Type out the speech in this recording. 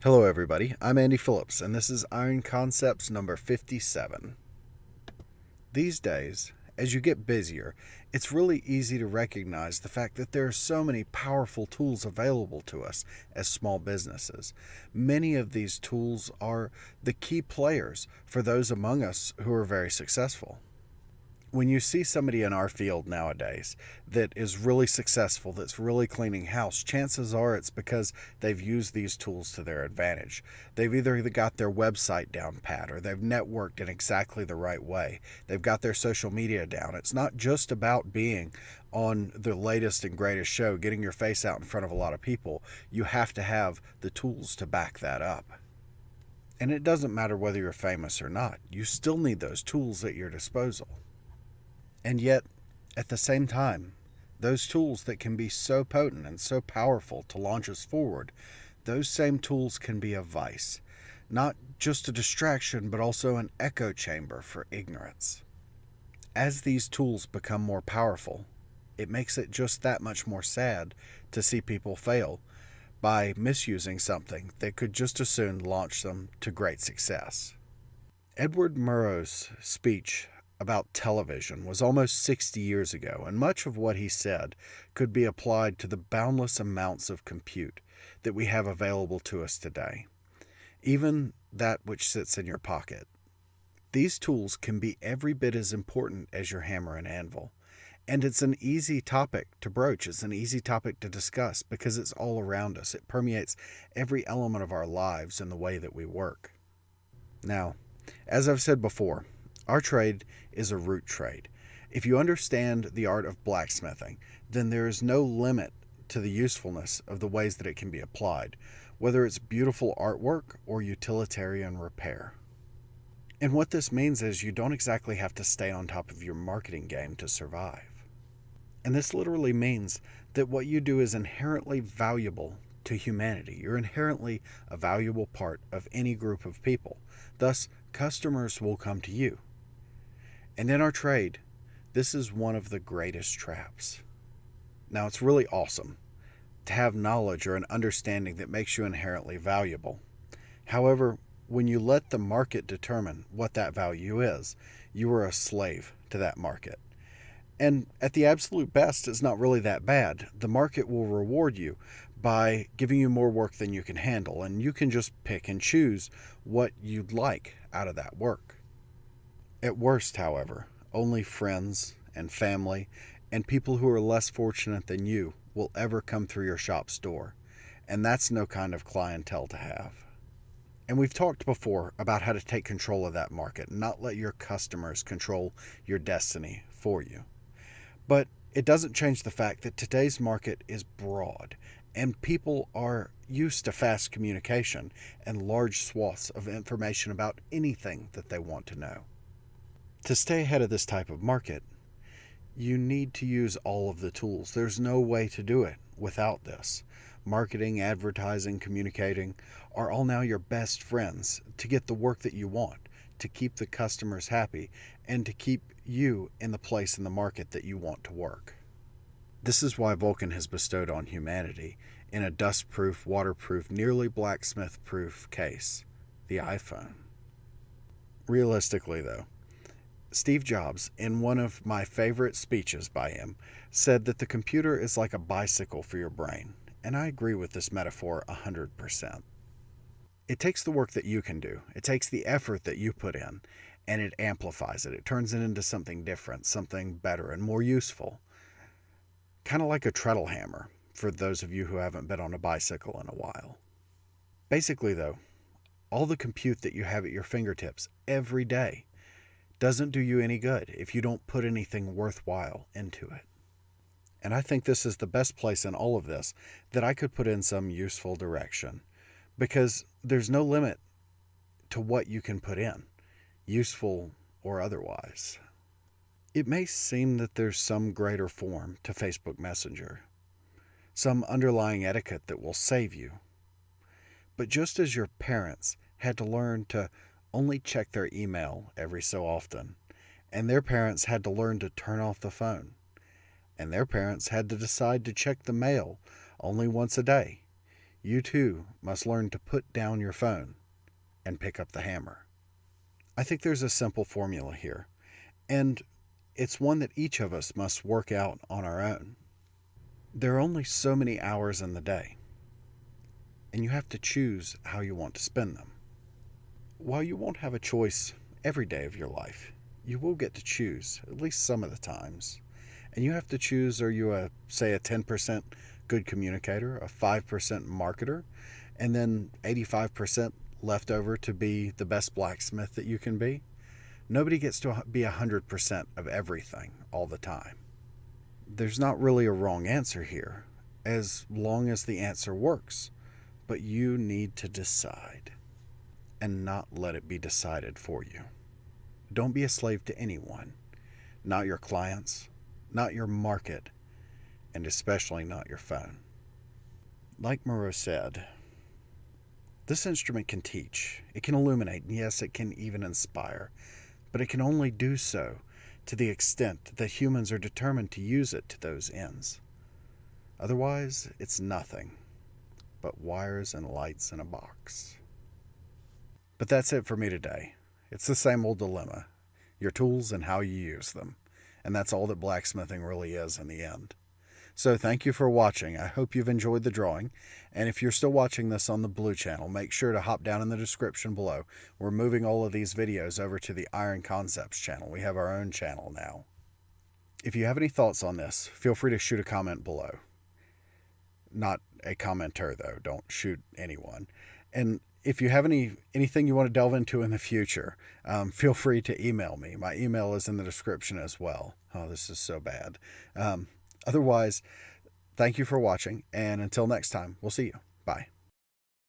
Hello, everybody. I'm Andy Phillips, and this is Iron Concepts number 57. These days, as you get busier, it's really easy to recognize the fact that there are so many powerful tools available to us as small businesses. Many of these tools are the key players for those among us who are very successful. When you see somebody in our field nowadays that is really successful, that's really cleaning house, chances are it's because they've used these tools to their advantage. They've either got their website down pat or they've networked in exactly the right way. They've got their social media down. It's not just about being on the latest and greatest show, getting your face out in front of a lot of people. You have to have the tools to back that up. And it doesn't matter whether you're famous or not, you still need those tools at your disposal. And yet, at the same time, those tools that can be so potent and so powerful to launch us forward, those same tools can be a vice. Not just a distraction, but also an echo chamber for ignorance. As these tools become more powerful, it makes it just that much more sad to see people fail by misusing something that could just as soon launch them to great success. Edward Murrow's speech about television was almost 60 years ago, and much of what he said could be applied to the boundless amounts of compute that we have available to us today, even that which sits in your pocket. These tools can be every bit as important as your hammer and anvil, and it's an easy topic to broach. It's an easy topic to discuss because it's all around us. It permeates every element of our lives and the way that we work. Now, as I've said before, our trade is a root trade. If you understand the art of blacksmithing, then there is no limit to the usefulness of the ways that it can be applied, whether it's beautiful artwork or utilitarian repair. And what this means is you don't exactly have to stay on top of your marketing game to survive. And this literally means that what you do is inherently valuable to humanity. You're inherently a valuable part of any group of people. Thus, customers will come to you. And in our trade, this is one of the greatest traps. Now, it's really awesome to have knowledge or an understanding that makes you inherently valuable. However, when you let the market determine what that value is, you are a slave to that market. And at the absolute best, it's not really that bad. The market will reward you by giving you more work than you can handle, and you can just pick and choose what you'd like out of that work. At worst, however, only friends and family and people who are less fortunate than you will ever come through your shop's door, and that's no kind of clientele to have. And we've talked before about how to take control of that market and not let your customers control your destiny for you. But it doesn't change the fact that today's market is broad, and people are used to fast communication and large swaths of information about anything that they want to know. To stay ahead of this type of market, you need to use all of the tools. There's no way to do it without this. Marketing, advertising, communicating are all now your best friends to get the work that you want, to keep the customers happy, and to keep you in the place in the market that you want to work. This is why Vulcan has bestowed on humanity, in a dust-proof, waterproof, nearly blacksmith-proof case, the iPhone. Realistically, though, Steve Jobs, in one of my favorite speeches by him, said that the computer is like a bicycle for your brain, and I agree with this metaphor 100%. It takes the work that you can do, it takes the effort that you put in, and it amplifies it. It turns it into something different, something better and more useful. Kind of like a treadle hammer, for those of you who haven't been on a bicycle in a while. Basically, though, all the compute that you have at your fingertips every day doesn't do you any good if you don't put anything worthwhile into it. And I think this is the best place in all of this that I could put in some useful direction, because there's no limit to what you can put in, useful or otherwise. It may seem that there's some greater form to Facebook Messenger, some underlying etiquette that will save you. But just as your parents had to learn to only check their email every so often, and their parents had to learn to turn off the phone, and their parents had to decide to check the mail only once a day, you too must learn to put down your phone and pick up the hammer. I think there's a simple formula here, and it's one that each of us must work out on our own. There are only so many hours in the day, and you have to choose how you want to spend them. While you won't have a choice every day of your life, you will get to choose at least some of the times. And you have to choose, are you a 10% good communicator, a 5% marketer, and then 85% left over to be the best blacksmith that you can be? Nobody gets to be 100% of everything all the time. There's not really a wrong answer here, as long as the answer works. But you need to decide, and not let it be decided for you. Don't be a slave to anyone, not your clients, not your market, and especially not your phone. Like Moreau said, this instrument can teach, it can illuminate, and yes, it can even inspire, but it can only do so to the extent that humans are determined to use it to those ends. Otherwise, it's nothing but wires and lights in a box. But that's it for me today. It's the same old dilemma, your tools and how you use them. And that's all that blacksmithing really is in the end. So thank you for watching. I hope you've enjoyed the drawing. And if you're still watching this on the Blue channel, make sure to hop down in the description below. We're moving all of these videos over to the Iron Concepts channel. We have our own channel now. If you have any thoughts on this, feel free to shoot a comment below. Not a commenter, though. Don't shoot anyone. And if you have anything you want to delve into in the future, feel free to email me. My email is in the description as well. Oh, this is so bad. Otherwise, thank you for watching, and until next time, we'll see you. Bye.